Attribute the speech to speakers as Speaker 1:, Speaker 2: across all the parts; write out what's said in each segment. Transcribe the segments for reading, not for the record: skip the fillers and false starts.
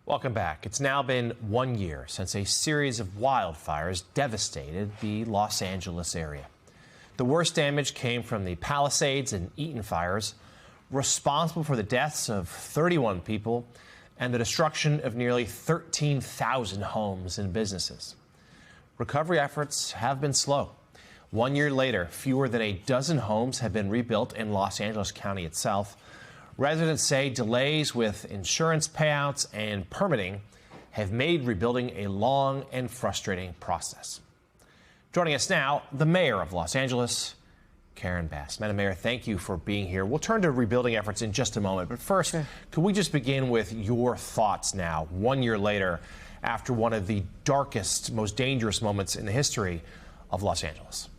Speaker 1: Welcome back. It's now been 1 year since a series of wildfires devastated the Los Angeles area. The worst damage came from the Palisades and Eaton fires, responsible for the deaths of 31 people and the destruction of nearly 13,000 homes and businesses. Recovery efforts have been slow. 1 year later, fewer than a dozen homes have been rebuilt in Los Angeles County itself. Residents say delays with insurance payouts and permitting have made rebuilding a long and frustrating process. Joining us now, the mayor of Los Angeles, Karen Bass. Madam Mayor, thank you for being here. We'll turn to rebuilding efforts in just a moment. But first, could we just begin with your thoughts now, 1 year later, after one of the darkest, most dangerous moments in the history of Los Angeles?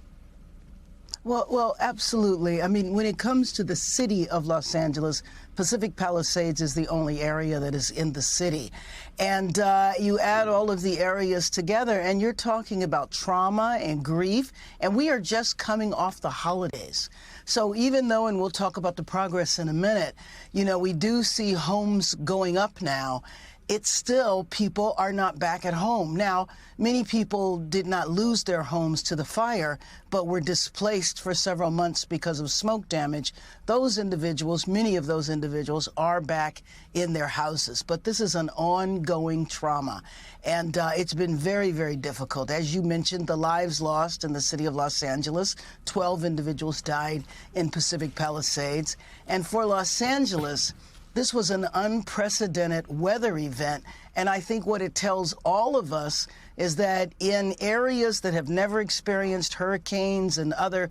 Speaker 2: Well, absolutely. I mean, when it comes to the city of Los Angeles, Pacific Palisades is the only area that is in the city. And you add all of the areas together, and you're talking about trauma and grief, and we are just coming off the holidays. So even though, and we'll talk about the progress in a minute, you know, we do see homes going up now, it's still, people are not back at home. Now, many people did not lose their homes to the fire, but were displaced for several months because of smoke damage. Those individuals, many of those individuals, are back in their houses. But this is an ongoing trauma. And it's been very, very difficult. As you mentioned, the lives lost in the city of Los Angeles, 12 individuals died in Pacific Palisades. And for Los Angeles, this was an unprecedented weather event, and I think what it tells all of us is that in areas that have never experienced hurricanes and other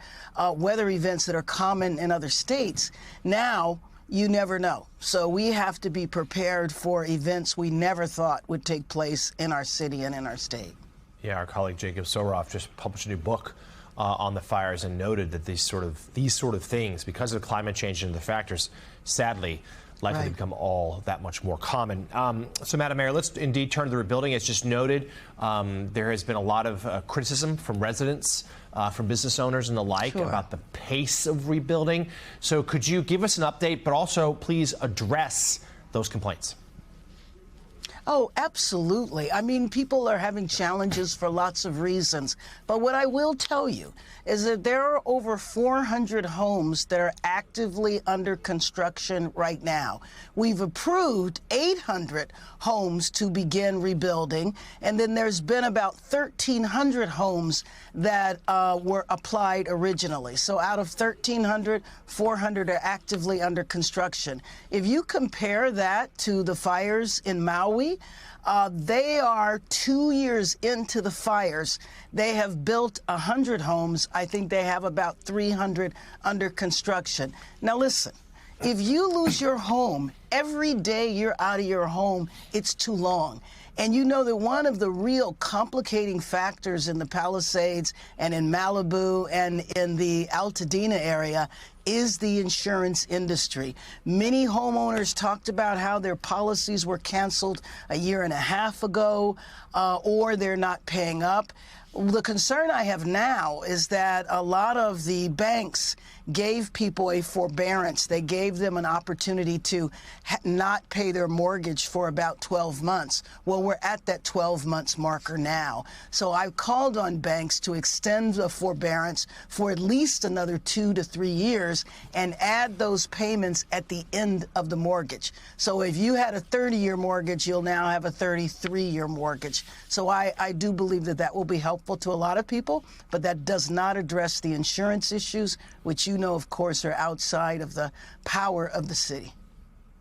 Speaker 2: weather events that are common in other states, now you never know. So we have to be prepared for events we never thought would take place in our city and in our state.
Speaker 1: Yeah, our colleague Jacob Soroff just published a new book on the fires and noted that these sort of things, because of climate change and the factors, sadly, likely to become all that much more common. So, Madam Mayor, let's indeed turn to the rebuilding. As just noted, there has been a lot of criticism from residents, from business owners and the like about the pace of rebuilding. So could you give us an update, but also please address those complaints?
Speaker 2: Oh, absolutely. I mean, people are having challenges for lots of reasons. But what I will tell you is that there are over 400 homes that are actively under construction right now. We've approved 800 homes to begin rebuilding, and then there's been about 1,300 homes that were applied originally. So out of 1,300, 400 are actively under construction. If you compare that to the fires in Maui, they are 2 years into the fires. They have built 100 homes. I think they have about 300 under construction. Now listen, if you lose your home, every day you're out of your home, it's too long. And you know that one of the real complicating factors in the Palisades and in Malibu and in the Altadena area is the insurance industry. Many homeowners talked about how their policies were canceled a year and a half ago, or they're not paying up. The concern I have now is that a lot of the banks gave people a forbearance. They gave them an opportunity to not pay their mortgage for about 12 months. Well, we're at that 12 months marker now. So I've called on banks to extend the forbearance for at least another 2 to 3 years and add those payments at the end of the mortgage. So if you had a 30-year mortgage, you'll now have a 33-year mortgage. So I do believe that that will be helpful to a lot of people, but that does not address the insurance issues, which you know, of course, are outside of the power of the city.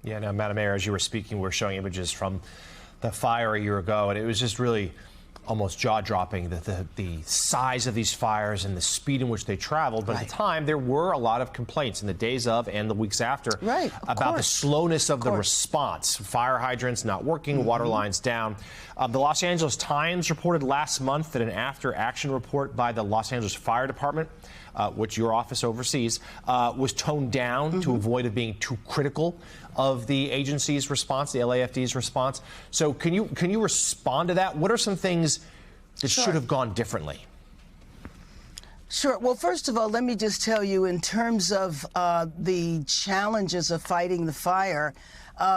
Speaker 1: Yeah, now, Madam Mayor, as you were speaking, we were showing images from the fire a year ago, and it was just really almost jaw-dropping, the size of these fires and the speed in which they traveled. But at the time, there were a lot of complaints in the days of and the weeks after about the slowness of the response. Fire hydrants not working, water lines down. The Los Angeles Times reported last month that an after-action report by the Los Angeles Fire Department, which your office oversees, was toned down to avoid it being too critical of the agency's response, the LAFD's response. So can you respond to that? What are some things that should have gone differently?
Speaker 2: Sure. Well, first of all, let me just tell you, in terms of the challenges of fighting the fire,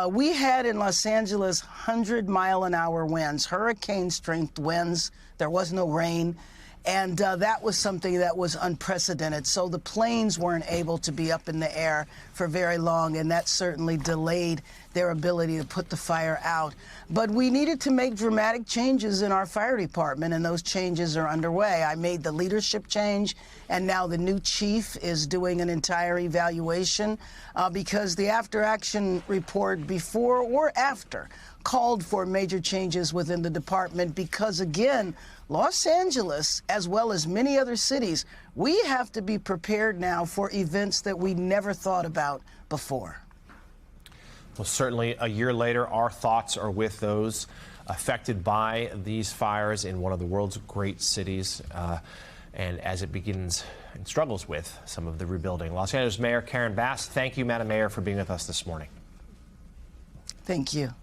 Speaker 2: We had in Los Angeles 100-mile-an-hour winds, hurricane-strength winds. There was no rain. And that was something that was unprecedented. So the planes weren't able to be up in the air for very long, and that certainly delayed their ability to put the fire out. But we needed to make dramatic changes in our fire department, and those changes are underway. I made the leadership change, and now the new chief is doing an entire evaluation because the after-action report before or after called for major changes within the department because, again, Los Angeles, as well as many other cities, we have to be prepared now for events that we never thought about before.
Speaker 1: Well, certainly a year later, our thoughts are with those affected by these fires in one of the world's great cities, and as it begins and struggles with some of the rebuilding. Los Angeles Mayor Karen Bass, thank you, Madam Mayor, for being with us this morning.
Speaker 2: Thank you.